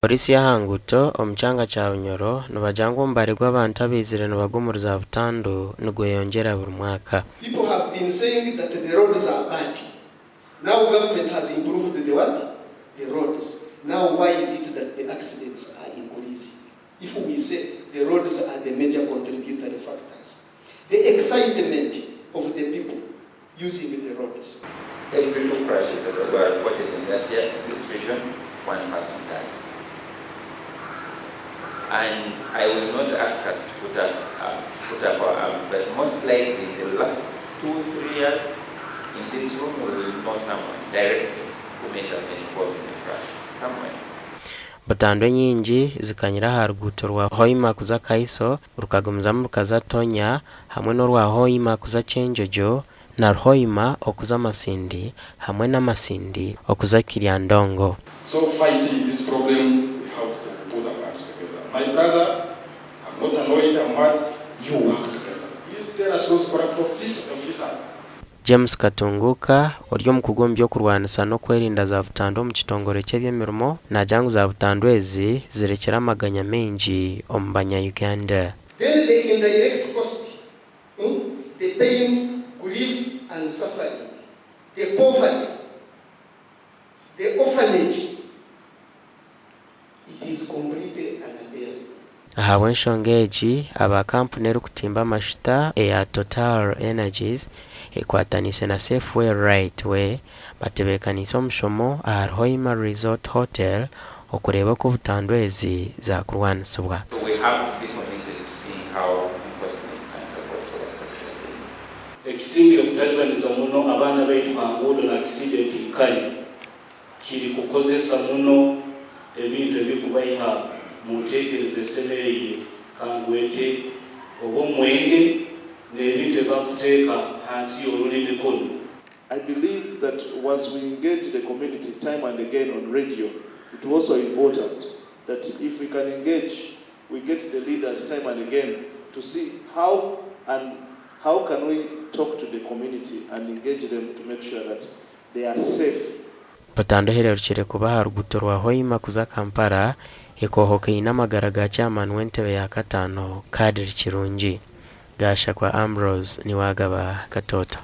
Polisi ya hanguto omuchanga cha Bunyoro nubajangu mbaregwa abantu abizire nubagumuri za Butandu zeyongyeire buri mwaka. People have been saying that the roads are bad. Now government has improved the what? The roads. Now why is it that the accidents are increasing? If we say the roads are the major contributory factors, the excitement of the people using the roads. Every 2 crashes that were reported in that year in this region, 1 person died. And I will not ask us to put up our arms, but most likely in the last 2-3 years in this room we will know someone directly who may have been involved in the crash somewhere. Butandu nyingi zikanyira haruguto rwa hoima kuza kaiso rukagumzamu rukaza tonya hamwe no rwa hoima kuza chenjojo na hoima okuza masindi hamwe na masindi okuza Kiryandongo. So fighting these problems, we have to put our hands together. My brother, I'm not annoyed, I'm mad. You work together. Please tell us those corrupt officers. James Katunguka oryo mukugombye kurwanisa no kwerinda za Butandu mu kitongore cy'ebyemirimo na jangu za Butandu ezi zirekera amaganya menji ombanya Uganda. Then the indirect cost, the pain, grief and suffering, the poverty, the orphanage, it is completely unbearable. Ahawe nshongeji aba kampuni rukutimba mashita ya Total Energies ekwatanise na Safeway Right Way batebekanisa omushomo Hoima Resort Hotel okureba ko Butandu ezi za kurwanisibwa. So we have to be committed to seeing how enforcement can support our ekisingire kutalibaniza muno abaana baitu hangudo na accident kali kiri kukozesa muno ebintu ebikubayiha mu nteekereza esemereye kangwete obw'omwenge n'ebintu ebakuteeka hansi y'olulimi kono. I believe that once we engage the community time and again on radio, it is also important that if we can engage, we get the leaders time and again to see how can we talk to the community and engage them to make sure that they are safe. Butandu hererukire kuba haruguto rwa hoima kuza Kampala ekohoke inamagara ga chairman w'entebe ya katano Kadiri Kirungi gasha kwa Ambrose niwagaba Katota.